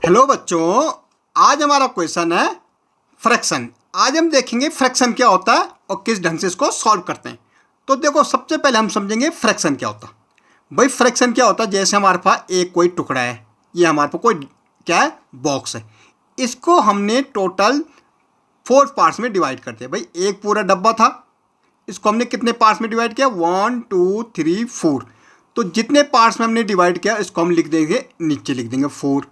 Hello बच्चों, आज हमारा क्वेश्चन है फ्रैक्शन। आज हम देखेंगे फ्रैक्शन क्या होता है और किस ढंग से इसको सॉल्व करते हैं। तो देखो, सबसे पहले हम समझेंगे फ्रैक्शन क्या होता है। भाई फ्रैक्शन क्या होता है, जैसे हमारे पास एक कोई टुकड़ा है, ये हमारे पास कोई क्या है, बॉक्स है। इसको हमने टोटल 4 पार्ट्स में डिवाइड करते हैं। भाई एक पूरा डब्बा था, इसको हमने कितने पार्ट्स में डिवाइड किया, 1 2 3 4। तो जितने पार्ट्स में हमने डिवाइड किया इसको हम लिख देंगे, नीचे लिख देंगे 4।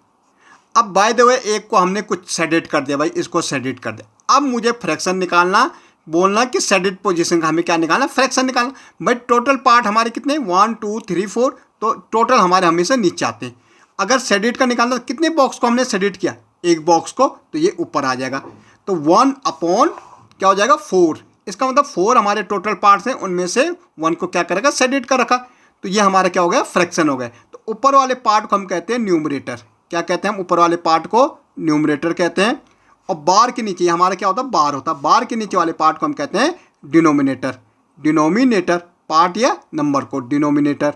अब बाय द वे एक को हमने कुछ सेडेड कर दिया, भाई इसको सेडेड कर दिया। अब मुझे फ्रैक्शन निकालना, बोलना कि सेडेड पोजीशन का हमें क्या निकालना, फ्रैक्शन निकालना। भाई टोटल पार्ट हमारे कितने, 1 2 3 4, तो टोटल हमारे हमेशा नीचे आते हैं। अगर सेडेड का निकालना, तो कितने बॉक्स को हमने सेडेड किया, एक बॉक्स को, तो ये ऊपर आ जाएगा। तो 1 अपॉन क्या हो जाएगा, 4। इसका मतलब 4 हमारे टोटल पार्ट्स हैं, उनमें से 1 को क्या करेगा, सेडेड कर रखा। तो ये हमारा क्या हो गया, फ्रैक्शन हो गया। तो ऊपर वाले पार्ट को हम कहते हैं न्यूमरेटर। क्या कहते हैं हम, ऊपर वाले पार्ट को न्यूमरेटर कहते हैं। और बार के नीचे हमारा क्या होता है, बार होता है। बार के नीचे वाले पार्ट को हम कहते हैं डिनोमिनेटर। डिनोमिनेटर पार्ट या नंबर को, डिनोमिनेटर।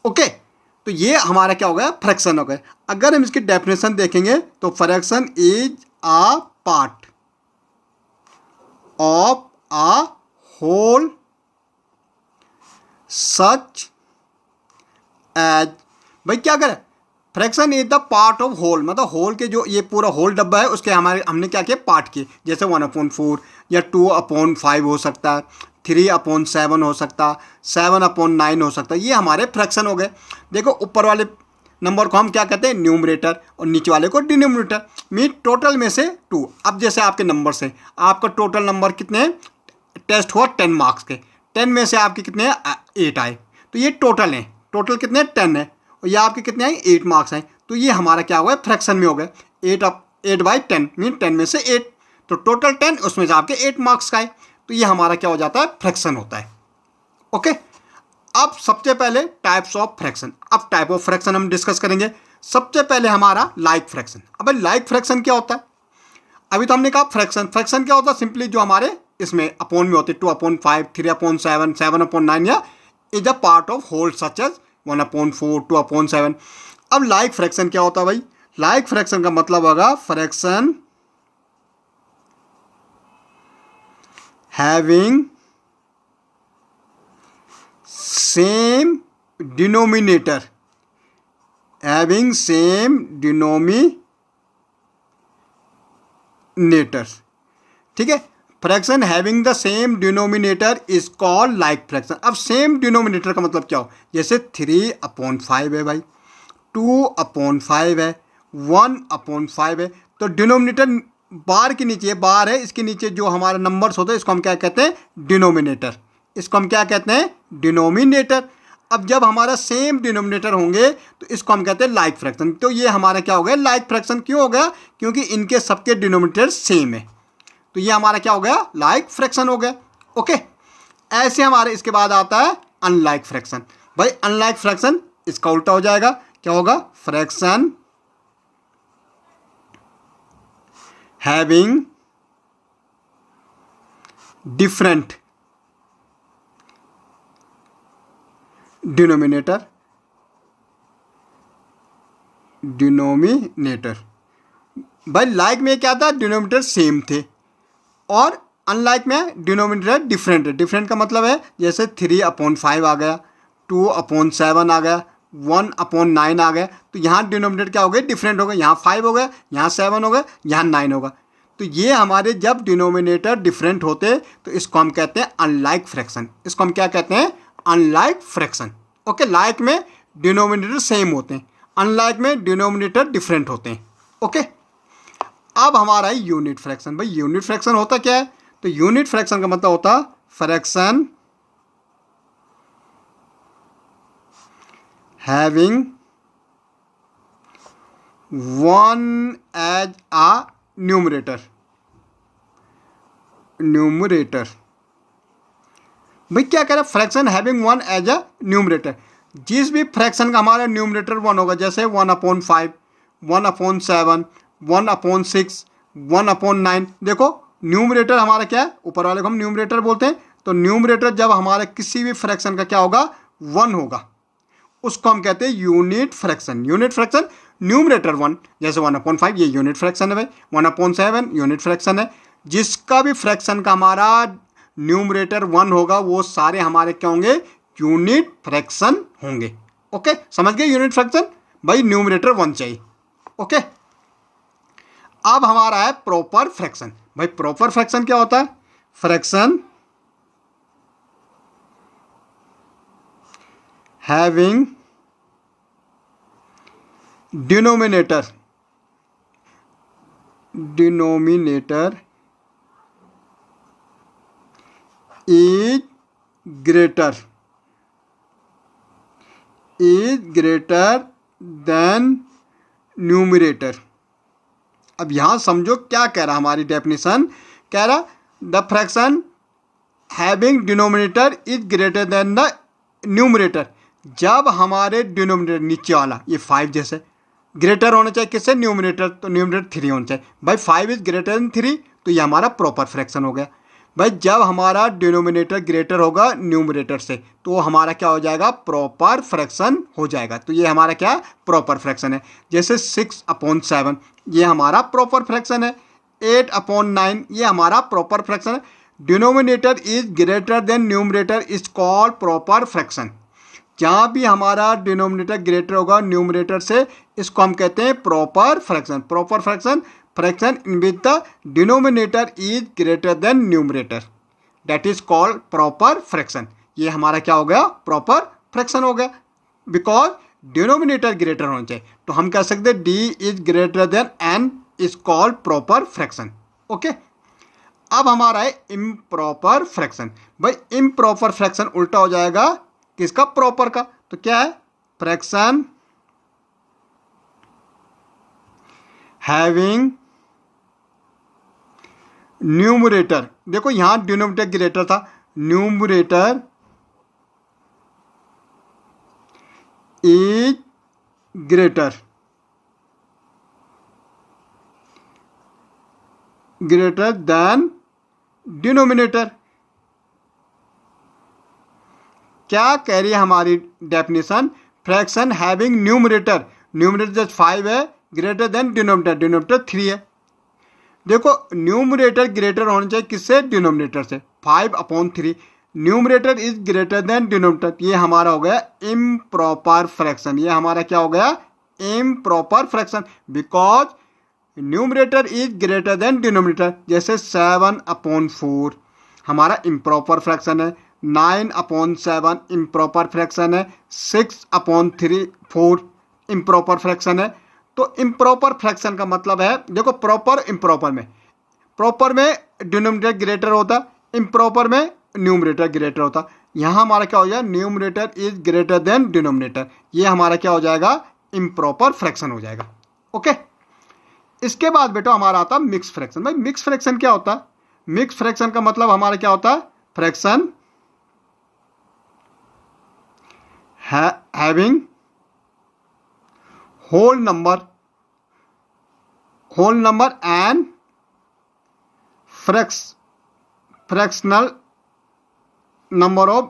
ओके, तो ये हमारा क्या हो गया, फ्रैक्शन हो गया। अगर हम इसकी डेफिनेशन देखेंगे तो fraction is a part of a whole such as, भाई क्या करें, fraction is the part of whole, मतलब होल के जो ये पूरा होल डब्बा है उसके हमने क्या किया, पार्ट किए। जैसे 1/4 या 2/5 हो सकता है, 3/7 हो सकता है, 7/9 हो सकता है। ये हमारे फ्रैक्शन हो गए। देखो ऊपर वाले नंबर को हम क्या कहते हैं, न्यूमरेटर, और नीचे वाले को डिनोमिनेटर। मीन टोटल में से 2। अब जैसे आपके नंबर से आपका टोटल नंबर कितने हैं, टेस्ट हुआ 10 मार्क्स के, 10 में से आपके कितने हैं, 8 आए। तो ये टोटल है, टोटल कितने 10 है, और ये आपके कितने आए, 8 मार्क्स आए। तो ये हमारा क्या हुआ, फ्रैक्शन में हो गया। 8/10 मीन 10 में से 8, तो टोटल 10, उसमें से आपके 8 मार्क्स का है। तो ये हमारा क्या हो जाता है, फ्रैक्शन होता है। ओके, अब सबसे पहले टाइप्स ऑफ फ्रैक्शन। अब टाइप ऑफ फ्रैक्शन हम डिस्कस करेंगे। सबसे पहले हमारा लाइक फ्रैक्शन। अब लाइक फ्रैक्शन क्या होता है, अभी तो हमने कहा फ्रैक्शन। फ्रैक्शन क्या होता है, सिंपली जो हमारे इसमें अपॉन में होते, 2/5 3/7 7/9, या is a part of whole such as 1/4 2/7। अब लाइक फ्रैक्शन क्या होता है भाई, लाइक फ्रैक्शन का मतलब होगा fraction having same denominator, having same denominator. ठीक है, fraction having the same denominator is called like fraction. अब सेम डिनोमिनेटर का मतलब क्या हो, जैसे 3/5 है भाई, 2/5 है, 1/5 है। तो डिनोमिनेटर बार के नीचे, बार है, इसके नीचे जो हमारे नंबर्स होते हैं इसको हम क्या कहते हैं, डिनोमिनेटर। इसको हम क्या कहते हैं, डिनोमिनेटर। अब जब हमारा सेम डिनोमिनेटर होंगे तो इसको हम कहते हैं लाइक फ्रैक्शन। तो ये हमारा क्या हो गया, लाइक फ्रैक्शन। क्यों हो गया, क्योंकि इनके सबके डिनोमिनेटर सेम है। तो ये हमारा क्या हो गया, लाइक फ्रैक्शन हो गया। ओके, ऐसे हमारे इसके बाद आता है अनलाइक फ्रैक्शन। भाई अनलाइक फ्रैक्शन इसका उल्टा हो जाएगा, क्या होगा, फ्रैक्शन हैविंग डिफरेंट डिनोमिनेटर, भाई लाइक में क्या था, डिनोमिनेटर सेम थे, और अनलाइक में डिनोमिनेटर डिफरेंट है। डिफरेंट का मतलब है जैसे 3/5 आ गया, 2/7 आ गया, 1/9 आ गया। तो यहाँ डिनोमिनेटर क्या हो गया, डिफरेंट हो गया। यहाँ 5 हो गया, यहाँ 7 हो गया, यहाँ 9 होगा। तो ये हमारे जब डिनोमिनेटर डिफरेंट होते तो इसको हम कहते हैं अनलाइक फ्रैक्शन। इसको हम क्या कहते हैं, अनलाइक फ्रैक्शन। ओके, लाइक में डिनोमिनेटर सेम होते हैं, अनलाइक में डिनोमिनेटर डिफरेंट होते हैं। ओके, अब हमारा है यूनिट फ्रैक्शन। भाई यूनिट फ्रैक्शन होता क्या है, तो यूनिट फ्रैक्शन का मतलब होता fraction having one as a numerator. भाई क्या कह रहा है, fraction having one as a numerator. जिस भी फ्रैक्शन का हमारा न्यूमरेटर 1 होगा, जैसे 1/5 1/7 1/6 1/9। देखो न्यूमरेटर हमारा क्या है, ऊपर वाले को हम न्यूमरेटर बोलते हैं। तो न्यूमरेटर जब हमारे किसी भी फ्रैक्शन का क्या होगा, 1 होगा, उसको हम कहते हैं unit fraction. Unit fraction numerator 1, जैसे 1/5 ये यूनिट फ्रैक्शन है भाई, 1/7 यूनिट फ्रैक्शन है। जिसका भी फ्रैक्शन का हमारा न्यूमरेटर 1 होगा वो सारे हमारे क्या होंगे, यूनिट फ्रैक्शन होंगे। ओके, समझ गए यूनिट फ्रैक्शन भाई, न्यूमरेटर 1 चाहिए। ओके, अब हमारा है प्रॉपर फ्रैक्शन। भाई प्रॉपर फ्रैक्शन क्या होता है, fraction having denominator is greater than numerator. अब यहां समझो क्या कह रहा, हमारी डेफिनेशन कह रहा the fraction having denominator is greater then the numerator. जब हमारे डिनोमिनेटर नीचे वाला ये 5 जैसे ग्रेटर होना चाहिए किससे, न्यूमरेटर, तो न्यूमरेटर 3 होना चाहिए। भाई 5 इज ग्रेटर देन 3 तो ये हमारा प्रॉपर फ्रैक्शन हो गया। भाई जब हमारा डिनोमिनेटर ग्रेटर होगा न्यूमरेटर से तो हमारा क्या हो जाएगा, प्रॉपर फ्रैक्शन हो जाएगा। तो ये हमारा क्या प्रॉपर फ्रैक्शन है। जैसे 6/7 ये हमारा प्रॉपर फ्रैक्शन है, 8/9 ये हमारा प्रॉपर फ्रैक्शन है। Denominator is greater then numerator is called proper fraction. जहाँ भी हमारा डिनोमिनेटर ग्रेटर होगा न्यूमरेटर से इसको हम कहते हैं proper fraction. Proper fraction fraction in which the denominator is greater then numerator, that is called proper fraction. ये हमारा क्या हो गया, प्रॉपर फ्रैक्शन हो गया, बिकॉज डिनोमिनेटर ग्रेटर होना चाहिए। तो हम कह सकते हैं D is greater than N is called proper fraction. Okay, अब हमारा है इम्प्रॉपर फ्रैक्शन। भाई इम्प्रॉपर फ्रैक्शन उल्टा हो जाएगा किसका, प्रॉपर का। तो क्या है, फ्रैक्शन हैविंग न्यूमरेटर, देखो यहां डिनोमिनेटर ग्रेटर था, numerator is greater than denominator. क्या कह रही है हमारी डेफिनेशन, फ्रैक्शन हैविंग न्यूमरेटर 5 है ग्रेटर देन डिनोमिनेटर 3 है। देखो न्यूमरेटर ग्रेटर होना चाहिए किससे, डिनोमिनेटर से, 5/3। Numerator is greater than denominator, ये हमारा हो गया इम्प्रॉपर फ्रैक्शन। ये हमारा क्या हो गया, improper fraction, because numerator is greater than denominator. जैसे 7/4 हमारा इम्प्रॉपर फ्रैक्शन है, 9/7 इम्प्रॉपर फ्रैक्शन है, 6/4 इम्प्रॉपर फ्रैक्शन है। तो इम्प्रॉपर फ्रैक्शन का मतलब है, देखो प्रॉपर इम्प्रॉपर में डिनोमिनेटर ग्रेटर होता, इम्प्रॉपर में न्यूमरेटर ग्रेटर होता। यहाँ हमारा क्या हो जाएगा, numerator is greater than denominator, ये हमारा क्या हो जाएगा, इम्प्रॉपर फ्रैक्शन हो जाएगा। ओके, इसके बाद बेटा हमारा आता है मिक्स फ्रैक्शन। भाई मिक्स फ्रैक्शन क्या होता है, मिक्स फ्रैक्शन का मतलब हमारा क्या होता है, fraction having whole number and fractional number of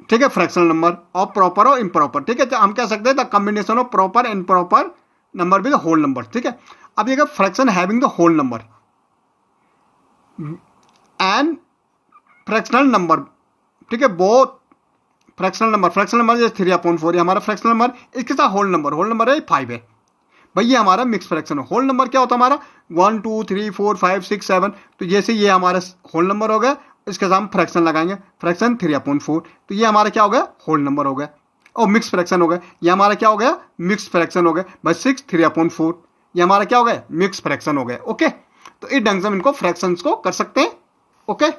ठीक है, फ्रैक्शनल नंबर ऑफ प्रॉपर और इम्प्रॉपर। ठीक है, तो हम कह सकते हैं the combination of proper and improper number with whole number. ठीक है, अब ये fraction having the whole number and fractional number. ठीक है, बोथ फ्रैक्शनल नंबर जैसे 3/4 हमारा फ्रैक्शनल नंबर, इसके साथ होल नंबर है 5 है। भाई ये हमारा मिक्स फ्रैक्शन है। होल नंबर क्या होता है हमारा, 1 2 3 4 5 6 7, तो जैसे ये हमारा होल नंबर हो गया, इसके साथ हम फ्रैक्शन लगाएंगे, फ्रैक्शन 3/4, तो ये हमारा क्या हो गया, होल नंबर हो गया, और मिक्स फ्रैक्शन हो गया, ये हमारा क्या हो गया, मिक्स फ्रैक्शन हो गया। भाई 6 3/4 ये हमारा क्या हो गया, मिक्स फ्रैक्शन हो गया। ओके, तो इस ढंग से हम इनको फ्रैक्शंस को कर सकते हैं। ओके।